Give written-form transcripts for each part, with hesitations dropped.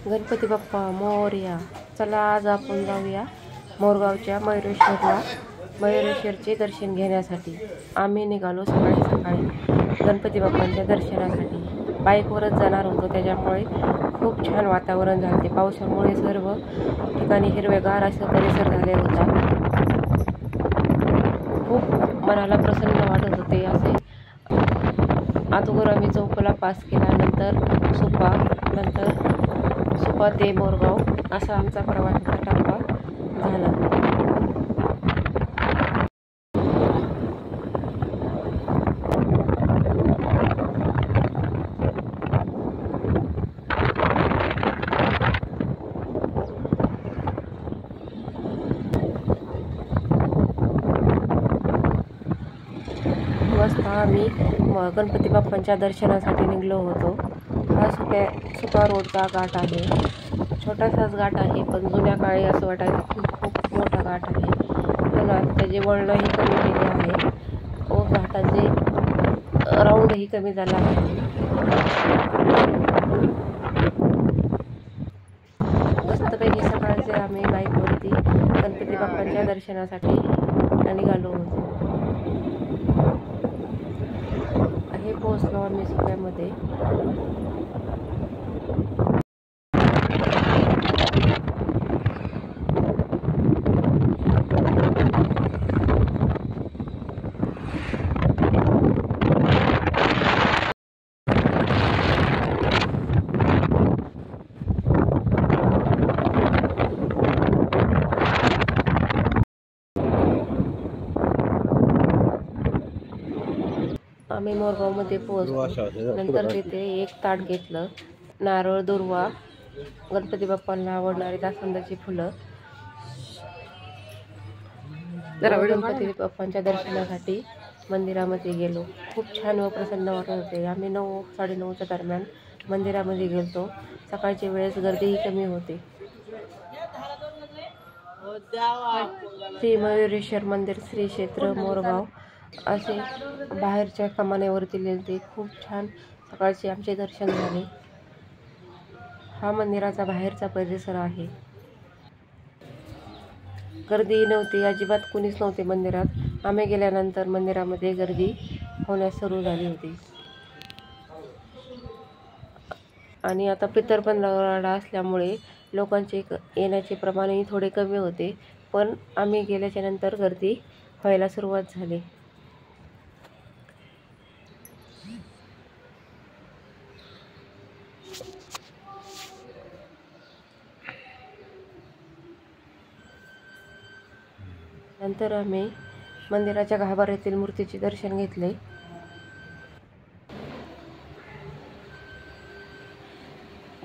गणपती बाप्पा मोरया. चला आज आपण जाऊया मोरगावच्या मयुरेश्वरचे दर्शन घेण्यासाठी. आम्ही निघालो सकाळी सकाळी गणपती बाप्पांच्या दर्शनासाठी. बाईकवरच जाणार होतो, त्याच्यामुळे खूप छान वातावरण झाले. पावसामुळे सर्व ठिकाणी हिरवेगार असं परिसर झाले होता. खूप मनाला प्रसन्न वाटत होते. असे अगोदर आम्ही चौकाला पास केला, नंतर सुपा ते मोरगाव असा आमचा प्रवासाचा टप्पा झाला. वाजता आम्ही गणपती बाप्पांच्या दर्शनासाठी निघलो होतो. हा सुपा रोडचा घाट आहे. छोटासाच घाट आहे, पण जुन्या काळी असं वाटायचं की खूप मोठा घाट आहे. पण आता त्याचे वळणही कमी केले आहे व घाटाचे राऊंडही कमी झाला आहे. मस्तपैकी सकाळचे आम्ही बाईकवरती गणपती बाप्पांच्या दर्शनासाठी निघालो होतो. हे पोहोचलो आम्ही सुप्यामध्ये. आम्ही मोरगावमध्ये पोहोचलो. नंतर तिथे एक ताट घेतलं. नारळ, दुर्वा, गणपती बाप्पांना आवडणारी जास्वंदाची फुलं. गणपती बाप्पांच्या दर्शनासाठी मंदिरामध्ये गेलो. खूप छान व प्रसन्न वाटत होते. आम्ही 9-9:30च्या दरम्यान मंदिरामध्ये गेलो. सकाळच्या वेळेस गर्दीही कमी होते. श्री मयुरेश्वर मंदिर, श्री क्षेत्र मोरगाव असे बाहेरच्या कमानेवरती लिहिले. खूप छान सकाळचे आमचे दर्शन झाले. हा मंदिराचा बाहेरचा परिसर आहे. गर्दी नव्हती, अजिबात कुणीच नव्हते मंदिरात. आम्ही गेल्यानंतर मंदिरामध्ये गर्दी होण्यास सुरू झाली होती. आणि आता पितरपंधरवडा असल्यामुळे लोकांचे येण्याचे प्रमाणही थोडे कमी होते. पण आम्ही गेल्याच्या नंतर गर्दी व्हायला सुरुवात झाली. नंतर आम्ही मंदिराच्या गाभाऱ्यातील मूर्तीचे दर्शन घेतले.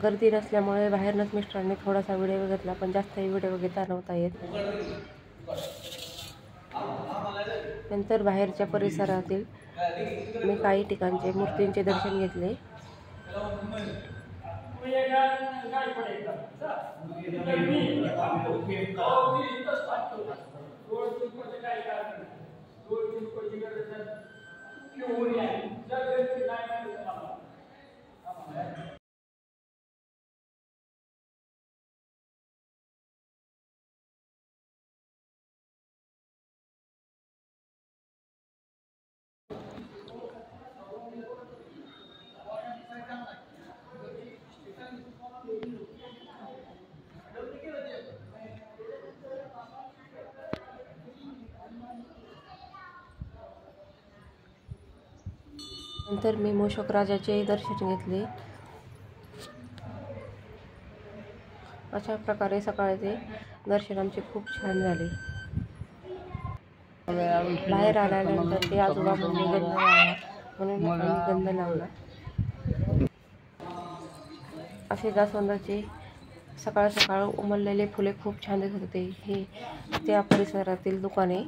गर्दी नसल्यामुळे बाहेरनंच मिस्टरांनी थोडासा व्हिडिओ घेतला, पण जास्तही व्हिडिओ घेता नव्हता येत. नंतर बाहेरच्या परिसरातील मी काही ठिकाणचे मूर्तींचे दर्शन घेतले. नंतर मी मूषक राजाचे दर्शन घेतले. अशा प्रकारे सकाळचे दर्शन आमचे खूप छान झाले. बाहेर आल्यानंतर ते आजोबा म्हणजे गंध लावला, म्हणून आम्ही गंध लावला. असे जास्वंदाचे सकाळ सकाळ उमललेले फुले खूप छान दिसत होते. हे त्या परिसरातील दुकाने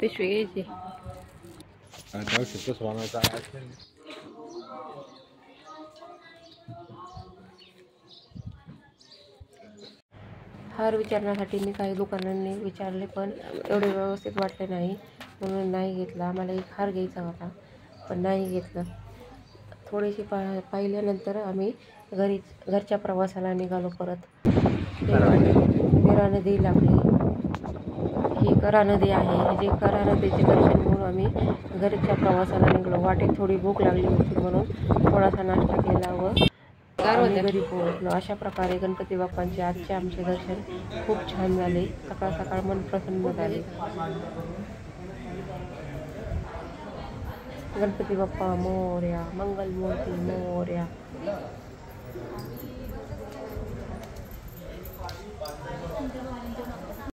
पिशवी घ्यायची. हार विचारण्यासाठी मी काही दुकानांनी विचारले, पण एवढे व्यवस्थित वाटले नाही, म्हणून नाही घेतला. आम्हाला एक हार घ्यायचा होता, पण नाही घेतलं. थोडीशी पाहिल्यानंतर आम्ही घरच्या प्रवासाला निघालो परत. विरा नदी लागली. ही करा नदी आहे. जी करा नदीचे दर्शन घेऊन आम्ही घरच्या प्रवासाला निघलो. वाटेत थोडी भूक लागली होती म्हणून थोडासा नाश्ता केला व आम्ही घरी पोहोचलो. अशा प्रकारे गणपती बाप्पांचे आजचे आमचे दर्शन खूप छान झाले. सकाळ सकाळ मन प्रसन्न झाले. गणपती बाप्पा मोरया, मंगलमूर्ती मोरया.